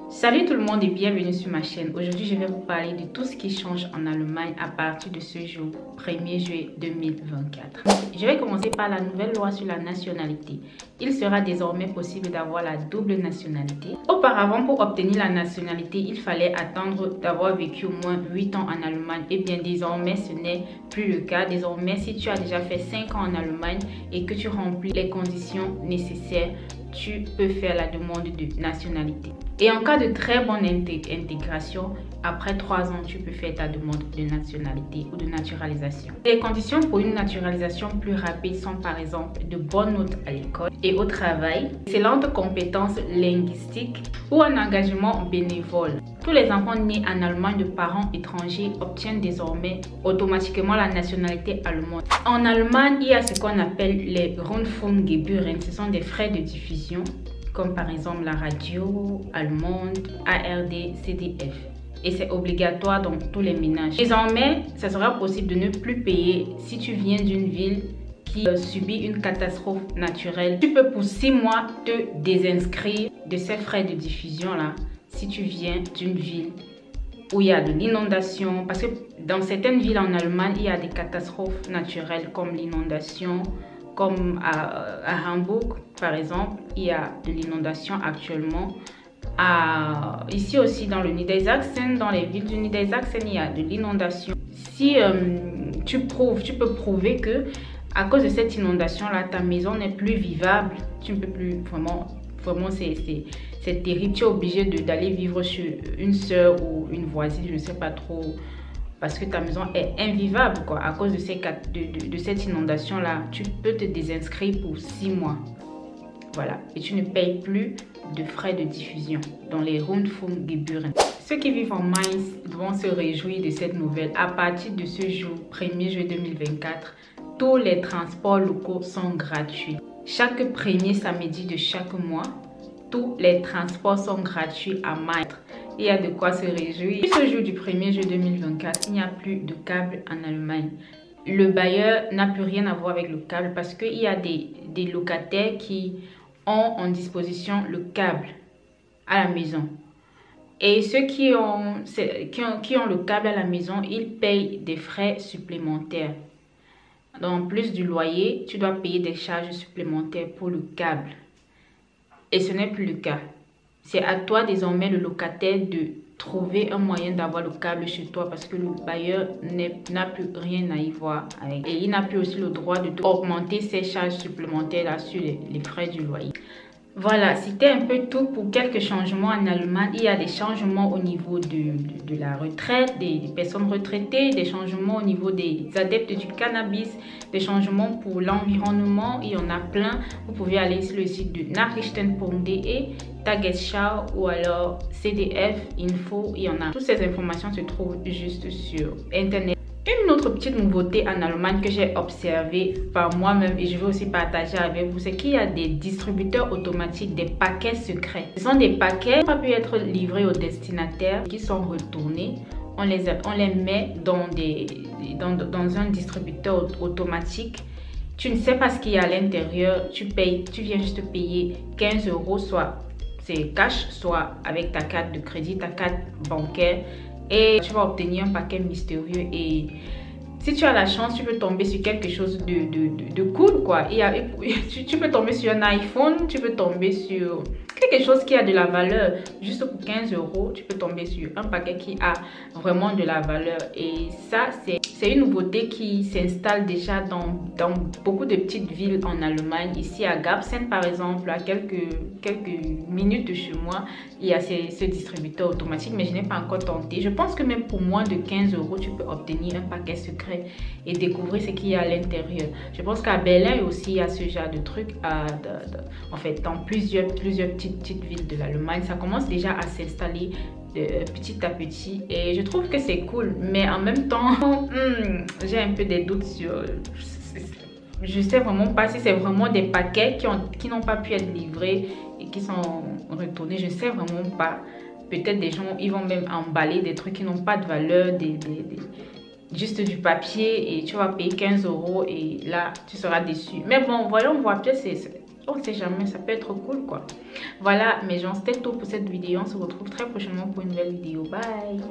Salut tout le monde et bienvenue sur ma chaîne. Aujourd'hui, je vais vous parler de tout ce qui change en Allemagne à partir de ce jour, 1er juillet 2024. Je vais commencer par la nouvelle loi sur la nationalité. Il sera désormais possible d'avoir la double nationalité. Auparavant, pour obtenir la nationalité, il fallait attendre d'avoir vécu au moins 8 ans en Allemagne. Et bien désormais, ce n'est plus le cas. Désormais, si tu as déjà fait 5 ans en Allemagne et que tu remplis les conditions nécessaires, tu peux faire la demande de nationalité. Et en cas de très bonne intégration, après 3 ans, tu peux faire ta demande de nationalité ou de naturalisation. Les conditions pour une naturalisation plus rapide sont par exemple de bonnes notes à l'école et au travail, d'excellentes compétences linguistiques ou un engagement bénévole. Tous les enfants nés en Allemagne de parents étrangers obtiennent désormais automatiquement la nationalité allemande. En Allemagne, il y a ce qu'on appelle les Rundfunkgebühren. Ce sont des frais de diffusion, comme par exemple la radio allemande, ARD, CDF. Et c'est obligatoire dans tous les ménages. Désormais, ça sera possible de ne plus payer si tu viens d'une ville qui subit une catastrophe naturelle. Tu peux pour 6 mois te désinscrire de ces frais de diffusion-là si tu viens d'une ville où il y a de l'inondation. Parce que dans certaines villes en Allemagne, il y a des catastrophes naturelles comme l'inondation. Comme à Hambourg, par exemple, il y a de l'inondation actuellement. Ici aussi, dans le Niedersachsen, dans les villes du Niedersachsen, il y a de l'inondation. Si tu peux prouver que à cause de cette inondation-là, ta maison n'est plus vivable, tu ne peux plus vraiment c'est terrible. Tu es obligé d'aller vivre chez une soeur ou une voisine, je ne sais pas trop. Parce que ta maison est invivable quoi. À cause de cette inondation-là, tu peux te désinscrire pour 6 mois. Voilà. Et tu ne payes plus de frais de diffusion dans les Rundfunkgebühren. Ceux qui vivent en Mainz vont se réjouir de cette nouvelle. À partir de ce jour, 1er juillet 2024, tous les transports locaux sont gratuits. Chaque premier samedi de chaque mois, tous les transports sont gratuits à Mainz. Il y a de quoi se réjouir. Ce jour du 1er juillet 2024, il n'y a plus de câble en Allemagne. Le bailleur n'a plus rien à voir avec le câble parce qu'il y a des locataires qui ont en disposition le câble à la maison. Et ceux qui ont le câble à la maison, ils payent des frais supplémentaires. En plus du loyer, tu dois payer des charges supplémentaires pour le câble. Et ce n'est plus le cas. C'est à toi désormais, le locataire, de trouver un moyen d'avoir le câble chez toi parce que le bailleur n'a plus rien à y voir avec. Et il n'a plus aussi le droit d'augmenter ses charges supplémentaires là sur les frais du loyer. Voilà, c'était un peu tout pour quelques changements en Allemagne. Il y a des changements au niveau de la retraite, des personnes retraitées, des changements au niveau des adeptes du cannabis, des changements pour l'environnement. Il y en a plein. Vous pouvez aller sur le site de Nachrichten.de, Tagesschau ou alors CDF Info. Il y en a. Toutes ces informations se trouvent juste sur Internet. Une autre petite nouveauté en Allemagne que j'ai observée par moi-même et je veux aussi partager avec vous, c'est qu'il y a des distributeurs automatiques, des paquets secrets. Ce sont des paquets qui n'ont pas pu être livrés aux destinataires, qui sont retournés. On les met dans un distributeur automatique. Tu ne sais pas ce qu'il y a à l'intérieur. Tu viens juste payer 15 €, soit c'est cash, soit avec ta carte de crédit, ta carte bancaire. Et tu vas obtenir un paquet mystérieux et si tu as la chance, tu peux tomber sur quelque chose de cool quoi. Tu peux tomber sur un iPhone, tu peux tomber sur quelque chose qui a de la valeur. Juste pour 15 €, tu peux tomber sur un paquet qui a vraiment de la valeur. Et ça, c'est une nouveauté qui s'installe déjà dans beaucoup de petites villes en Allemagne. Ici à Garbsen par exemple, à quelques minutes de chez moi, il y a ce distributeur automatique, mais je n'ai pas encore tenté. Je pense que même pour moins de 15 €, tu peux obtenir un paquet secret et découvrir ce qu'il y a à l'intérieur. Je pense qu'à Berlin aussi, il y a ce genre de truc. En fait, dans plusieurs petites villes de l'Allemagne, ça commence déjà à s'installer petit à petit et je trouve que c'est cool, mais en même temps j'ai un peu des doutes sur, je sais vraiment pas si c'est vraiment des paquets qui n'ont pas pu être livrés et qui sont retournés. Je sais vraiment pas. Peut-être des gens, ils vont même emballer des trucs qui n'ont pas de valeur, juste du papier, et tu vas payer 15 € et là tu seras déçu. Mais bon, voyons voir, peut-être On ne sait jamais, ça peut être cool quoi. Voilà mes gens, c'était tout pour cette vidéo. On se retrouve très prochainement pour une nouvelle vidéo. Bye.